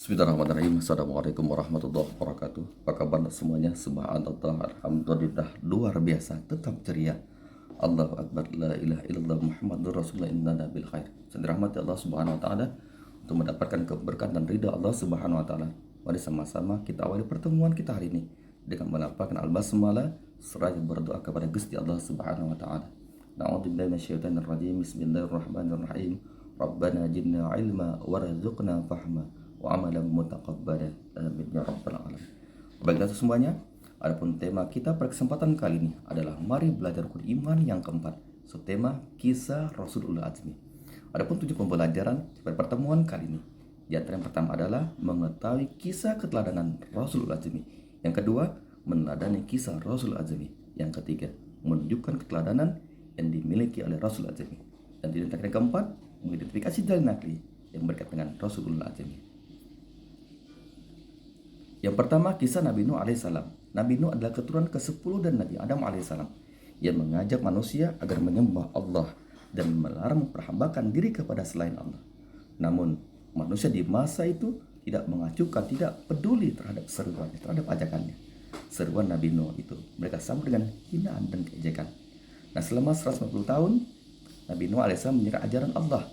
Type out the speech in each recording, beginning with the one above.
Bismillahirrahmanirrahim. Assalamualaikum warahmatullahi wabarakatuh. Apa kabar semuanya? Subhanallah, alhamdulillah, luar biasa, tetap ceria. Allahu Akbar, la ilaha illallah, Muhammadur Rasulullah, inna bil khair. Saya dirahmati Allah Subhanahu wa taala untuk mendapatkan keberkahan dan ridha Allah Subhanahu wa taala. Mari sama-sama kita awali pertemuan kita hari ini dengan melafalkan al-basmalah seraya berdoa kepada Gusti Allah Subhanahu wa taala. Na'udzubillahi minasyaitonir rajim. Bismillahirrahmanirrahim. Rabbana zidna ilma warzuqna fahma wa amalan mutaqabbala, amin ya rabbal alamin. Baiklah semuanya, adapun tema kita pada kesempatan kali ini adalah mari belajar rukun iman yang keempat, subtema kisah Rasul Ulul Azmi. Adapun tujuh pembelajaran pada pertemuan kali ini, di antara yang pertama adalah mengetahui kisah keteladanan Rasul Ulul Azmi. Yang kedua, meneladani kisah Rasul Ulul Azmi. Yang ketiga, menunjukkan keteladanan yang dimiliki oleh Rasul Ulul Azmi. Dan di antara yang keempat, mengidentifikasi dalil nakli yang berkaitan dengan Rasul Ulul Azmi. Yang pertama, kisah Nabi Nuh alaihissalam. Nabi Nuh adalah keturunan ke-10 dari Nabi Adam alaihissalam yang mengajak manusia agar menyembah Allah dan melarang memperhambakan diri kepada selain Allah. Namun, manusia di masa itu tidak mengacuhkan, tidak peduli terhadap seruannya, terhadap ajakannya. Seruan Nabi Nuh itu mereka sambut dengan hinaan dan keejekan. Nah, selama 150 tahun, Nabi Nuh alaihissalam menyerah ajaran Allah.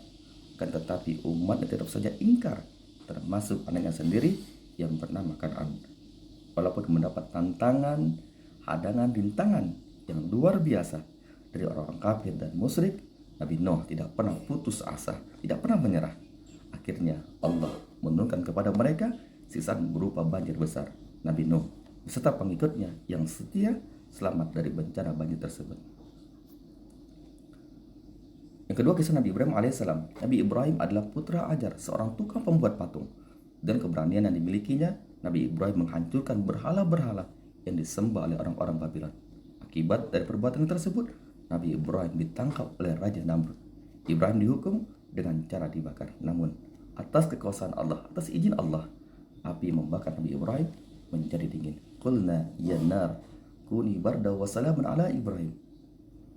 Kan tetapi umatnya tetap saja ingkar, termasuk anaknya sendiri yang bernama Kan'an. Walaupun mendapat tantangan, hadangan, rintangan yang luar biasa dari orang-orang kafir dan musyrik, Nabi Nuh tidak pernah putus asa, tidak pernah menyerah. Akhirnya Allah menurunkan kepada mereka siksaan berupa banjir besar. Nabi Nuh beserta pengikutnya yang setia selamat dari bencana banjir tersebut. Yang kedua, kisah Nabi Ibrahim alaihissalam. Nabi Ibrahim adalah putra ajar, seorang tukang pembuat patung. Dan keberanian yang dimilikinya, Nabi Ibrahim menghancurkan berhala-berhala yang disembah oleh orang-orang Babylon. Akibat dari perbuatan tersebut, Nabi Ibrahim ditangkap oleh Raja Namrud. Ibrahim dihukum dengan cara dibakar. Namun, atas kekuasaan Allah, atas izin Allah, api membakar Nabi Ibrahim menjadi dingin. Qulna ya nar kuni barda wa salamun ala Ibrahim.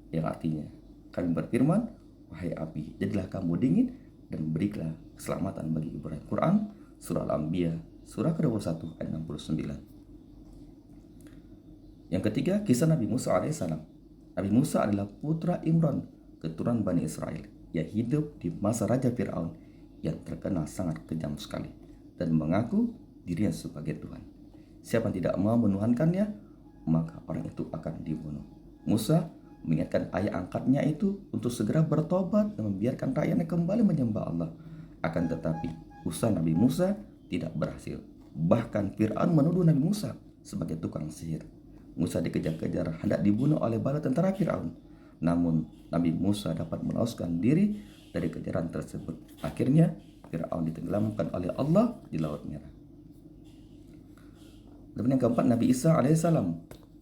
Yang artinya, kami berfirman, wahai api, jadilah kamu dingin dan berilah keselamatan bagi Ibrahim. Quran Surah Al-Anbiya, surah ke-21 ayat 69. Yang ketiga, kisah Nabi Musa alaihissalam. Nabi Musa adalah putra Imran, keturunan Bani Israel, yang hidup di masa Raja Fir'aun yang terkenal sangat kejam sekali dan mengaku dirinya sebagai Tuhan. Siapa yang tidak mau menuhankannya, maka orang itu akan dibunuh. Musa mengingatkan ayah angkatnya itu untuk segera bertobat dan membiarkan rakyatnya kembali menyembah Allah. Akan tetapi usaha Nabi Musa tidak berhasil. Bahkan Fir'aun menuduh Nabi Musa sebagai tukang sihir. Musa dikejar-kejar hendak dibunuh oleh bala tentara Fir'aun. Namun Nabi Musa dapat meloloskan diri dari kejaran tersebut. Akhirnya Fir'aun ditenggelamkan oleh Allah di Laut Merah. Dan yang keempat, Nabi Isa alaihissalam.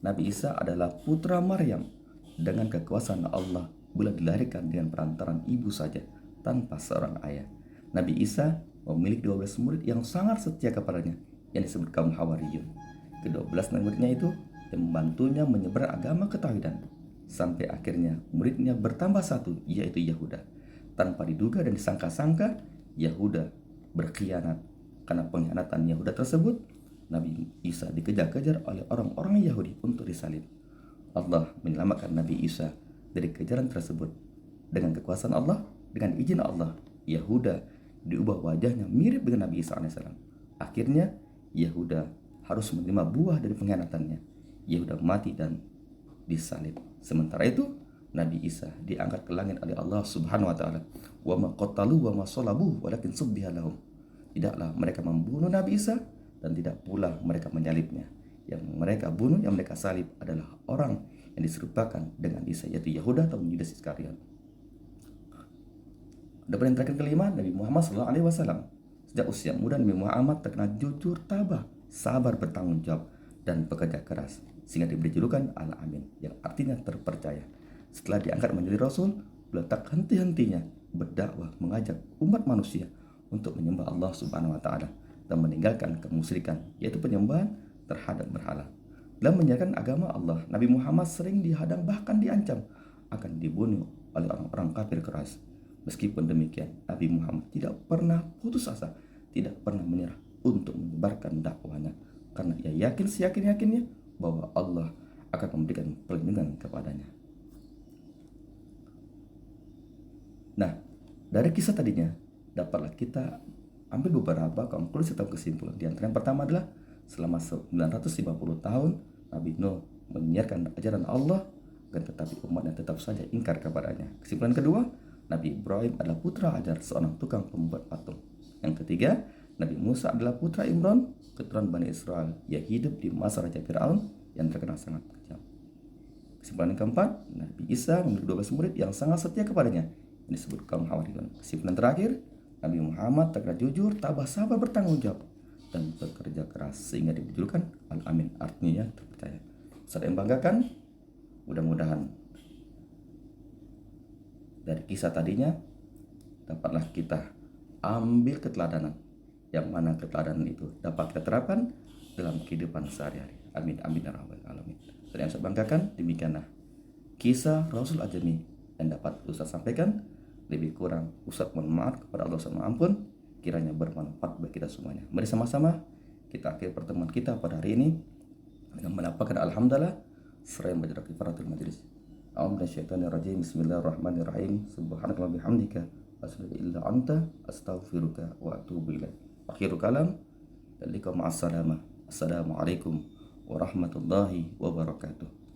Nabi Isa adalah putra Maryam. Dengan kekuasaan Allah, bila dilahirkan dengan perantaran ibu saja tanpa seorang ayah. Nabi Isa memiliki 12 murid yang sangat setia kepadanya, yang disebut kaum Hawariyun. Ke-12 muridnya itu yang membantunya menyebar agama ketauhidan. Sampai akhirnya muridnya bertambah satu, yaitu Yahuda. Tanpa diduga dan disangka-sangka, Yahuda berkhianat. Karena pengkhianatan Yahuda tersebut, Nabi Isa dikejar-kejar oleh orang-orang Yahudi untuk disalib. Allah menyelamatkan Nabi Isa dari kejaran tersebut. Dengan kekuasaan Allah, dengan izin Allah, Yahuda diubah wajahnya mirip dengan Nabi Isa alaihissalam. Akhirnya Yahuda harus menerima buah dari pengkhianatannya. Yahuda mati dan disalib. Sementara itu Nabi Isa diangkat ke langit oleh Allah Subhanahu wa taala. Wa ma qatalu wa ma salabu walakin subbiha lahum. Tidaklah mereka membunuh Nabi Isa dan tidak pula mereka menyalibnya. Yang mereka bunuh, yang mereka salib adalah orang yang diserupakan dengan Isa, yaitu Yahuda atau Yudas Iskariot. Dan yang terakhir kelima, Nabi Muhammad SAW. Sejak usia muda, Nabi Muhammad terkenal jujur, tabah, sabar, bertanggung jawab, dan bekerja keras, sehingga diberi julukan Al-Amin, yang artinya terpercaya. Setelah diangkat menjadi Rasul, beliau tak henti-hentinya berdakwah, mengajak umat manusia untuk menyembah Allah Subhanahu wa Ta'ala dan meninggalkan kemusyrikan, yaitu penyembahan terhadap berhala. Dalam menjalankan agama Allah, Nabi Muhammad sering dihadang, bahkan diancam akan dibunuh oleh orang-orang kafir keras. Meskipun demikian, Nabi Muhammad tidak pernah putus asa, tidak pernah menyerah untuk menyebarkan dakwahnya, karena ia yakin seyakin-yakinnya bahwa Allah akan memberikan perlindungan kepadanya. Nah, dari kisah tadinya dapatlah kita ambil beberapa konklusi atau kesimpulan. Di antara yang pertama adalah selama 950 tahun Nabi Nuh menyiarkan ajaran Allah, dan tetapi umatnya tetap saja ingkar kepadanya. Kesimpulan kedua, Nabi Ibrahim adalah putra ajar seorang tukang pembuat patung. Yang ketiga, Nabi Musa adalah putra Imran, keturunan Bani Israel. Ia hidup di masa Raja Fir'aun yang terkenal sangat kejam. Kesimpulan yang keempat, Nabi Isa memiliki 12 murid yang sangat setia kepadanya, yang disebut kaum Hawariyun. Kesimpulan terakhir, Nabi Muhammad terkenal jujur, tabah, sabar, bertanggung jawab, dan bekerja keras sehingga dijulukan Al-Amin, artinya terpercaya. Saat yang banggakan, mudah-mudahan dari kisah tadinya dapatlah kita ambil keteladanan, yang mana keteladanan itu dapat kita terapkan dalam kehidupan sehari-hari. Amin amin ya rabbal alamin. Dan yang saya banggakan, demikianlah kisah Rasul Ajami yang dapat Ustaz sampaikan. Lebih kurang Ustaz mohon maaf kepada Allah sama ampun, kiranya bermanfaat bagi kita semuanya. Mari sama-sama kita akhiri pertemuan kita pada hari ini dengan mendapatkan alhamdulillah seraya membaca kifaratul majlis. A'udzubillahi Bismillahirrahmanirrahim. Subhanakallahumma bihamdika asyhadu an la ilaha illa anta astaghfiruka wa atubu ilaik. Akhirul kalam, Assalamualaikum warahmatullahi wabarakatuh.